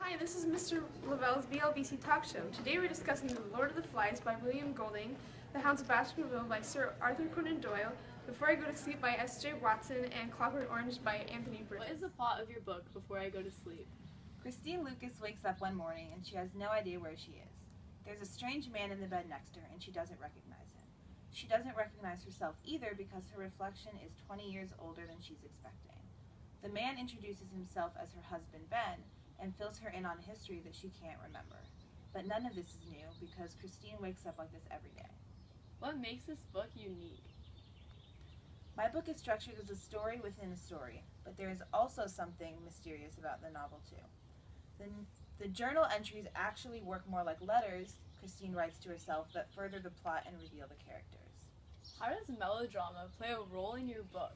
Hi, this is Mr. Lavelle's BLBC talk show. Today we're discussing The Lord of the Flies by William Golding, The Hounds of Baskerville by Sir Arthur Conan Doyle, Before I Go to Sleep by S.J. Watson, and Clockwork Orange by Anthony Brit. What is the plot of your book, Before I Go to Sleep? Christine Lucas wakes up one morning and she has no idea where she is. There's a strange man in the bed next to her and she doesn't recognize him. She doesn't recognize herself either because her reflection is 20 years older than she's expecting. The man introduces himself as her husband, Ben, and fills her in on history that she can't remember. But none of this is new because Christine wakes up like this every day. What makes this book unique? My book is structured as a story within a story, but there is also something mysterious about the novel too. The journal entries actually work more like letters Christine writes to herself that further the plot and reveal the characters. How does melodrama play a role in your book?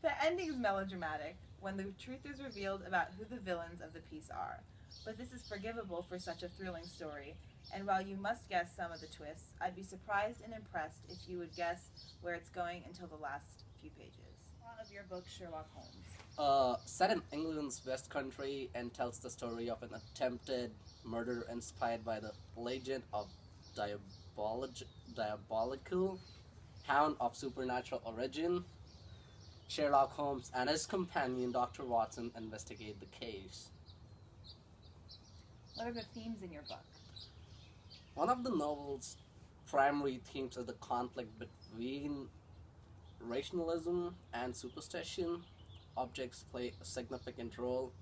The ending is melodramatic, when the truth is revealed about who the villains of the piece are. But this is forgivable for such a thrilling story, and while you must guess some of the twists, I'd be surprised and impressed if you would guess where it's going until the last few pages. Plot of your book, Sherlock Holmes. Set in England's West Country and tells the story of an attempted murder inspired by the legend of diabolical hound of supernatural origin. Sherlock Holmes and his companion, Dr. Watson, investigate the case. What are the themes in your book? One of the novel's primary themes is the conflict between rationalism and superstition. Objects play a significant role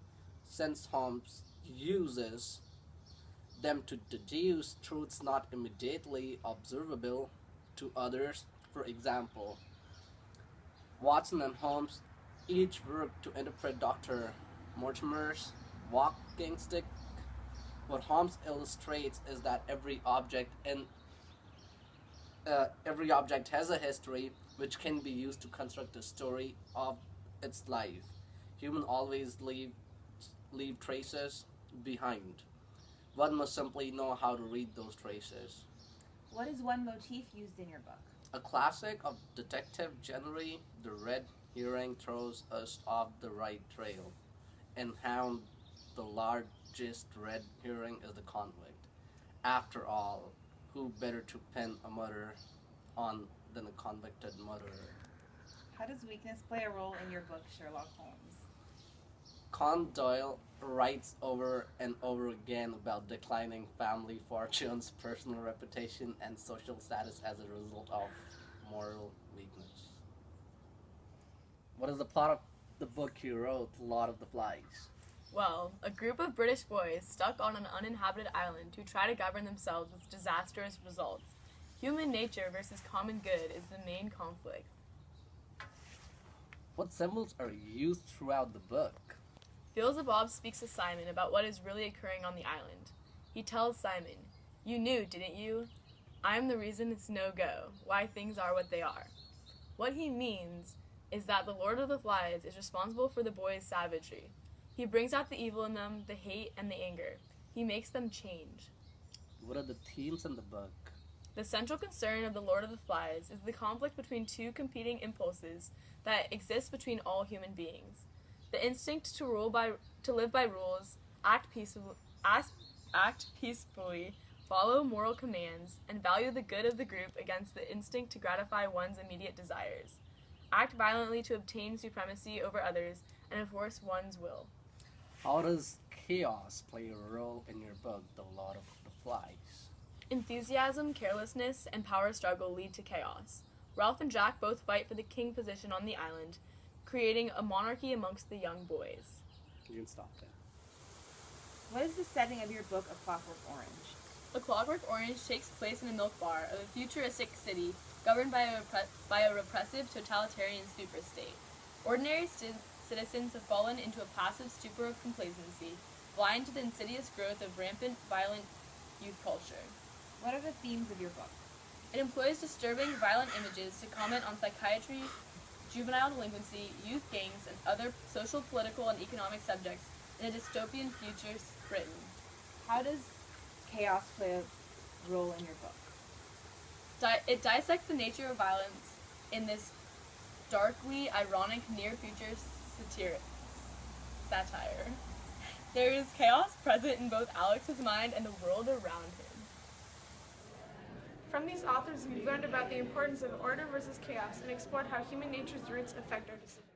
since Holmes uses them to deduce truths not immediately observable to others. For example, Watson and Holmes each work to interpret Dr. Mortimer's walking stick. What Holmes illustrates is that every object has a history which can be used to construct a story of its life. Humans always leave traces behind. One must simply know how to read those traces. What is one motif used in your book? A classic of detective genre, the red herring throws us off the right trail. In Hound, the largest red herring is the convict. After all, who better to pin a murder on than a convicted murderer? How does weakness play a role in your book, Sherlock Holmes? Conan Doyle writes over and over again about declining family fortunes, personal reputation, and social status as a result of moral weakness. What is the plot of the book you wrote, Lord of the Flies? Well, a group of British boys stuck on an uninhabited island who try to govern themselves with disastrous results. Human nature versus common good is the main conflict. What symbols are used throughout the book? Beelzebub speaks to Simon about what is really occurring on the island. He tells Simon, "You knew, didn't you? I'm the reason it's no-go, why things are what they are." What he means is that the Lord of the Flies is responsible for the boys' savagery. He brings out the evil in them, the hate and the anger. He makes them change. What are the themes in the book? The central concern of the Lord of the Flies is the conflict between two competing impulses that exist between all human beings. The instinct to live by rules, act peacefully, follow moral commands, and value the good of the group against the instinct to gratify one's immediate desires. Act violently to obtain supremacy over others and enforce one's will. How does chaos play a role in your book, The Lord of the Flies? Enthusiasm, carelessness, and power struggle lead to chaos. Ralph and Jack both fight for the king position on the island, creating a monarchy amongst the young boys. You can stop there. What is the setting of your book, A Clockwork Orange? A Clockwork Orange takes place in a milk bar of a futuristic city governed by a repressive totalitarian superstate. Ordinary citizens have fallen into a passive stupor of complacency, blind to the insidious growth of rampant, violent youth culture. What are the themes of your book? It employs disturbing, violent images to comment on psychiatry, juvenile delinquency, youth gangs, and other social, political, and economic subjects in a dystopian future Britain. How does chaos play a role in your book? It dissects the nature of violence in this darkly ironic near-future satire. There is chaos present in both Alex's mind and the world around him. From these authors, we've learned about the importance of order versus chaos and explored how human nature's roots affect our decisions.